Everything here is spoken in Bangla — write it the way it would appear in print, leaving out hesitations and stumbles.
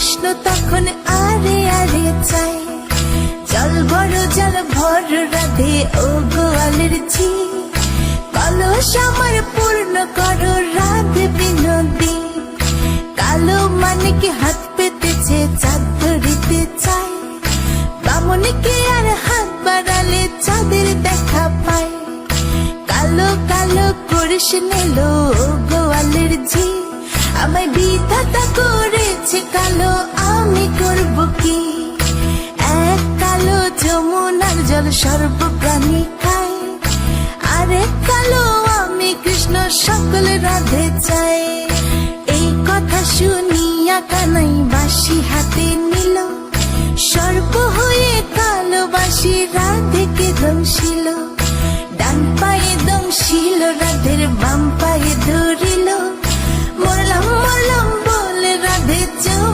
কৃষ্ণ তখন আরে আরে চাই, জল ভর রাধে ও গোয়ালের ঝি, কলস আমার পূর্ণ করো রাধে বিনোদী। কালো মানিক হাত পেতেছে চাঁদ ধরিতে চাই, বামনকে আর হাত বাড়ালে চাঁদের দেখা পায়। কালো কালো করিস নিল ও গোয়ালের ঝি, আমায় বিধাতা করেছে কালো, আমি করব কি? এক কালো যমুনার জল সর্বপ্রাণী খায়, আরেক কালো আমি কৃষ্ণ সকল রাধে চাই। এই কথা শুনিয়া কানাই বাঁশি হাতে নিল, সর্প হয়ে কালো বাঁশি রাধেকে দংশিল। ডান পায়ে দংশিল রাধের, বাম পায়ে ধরিল, মরলাম মরলাম বলে রাধে জমি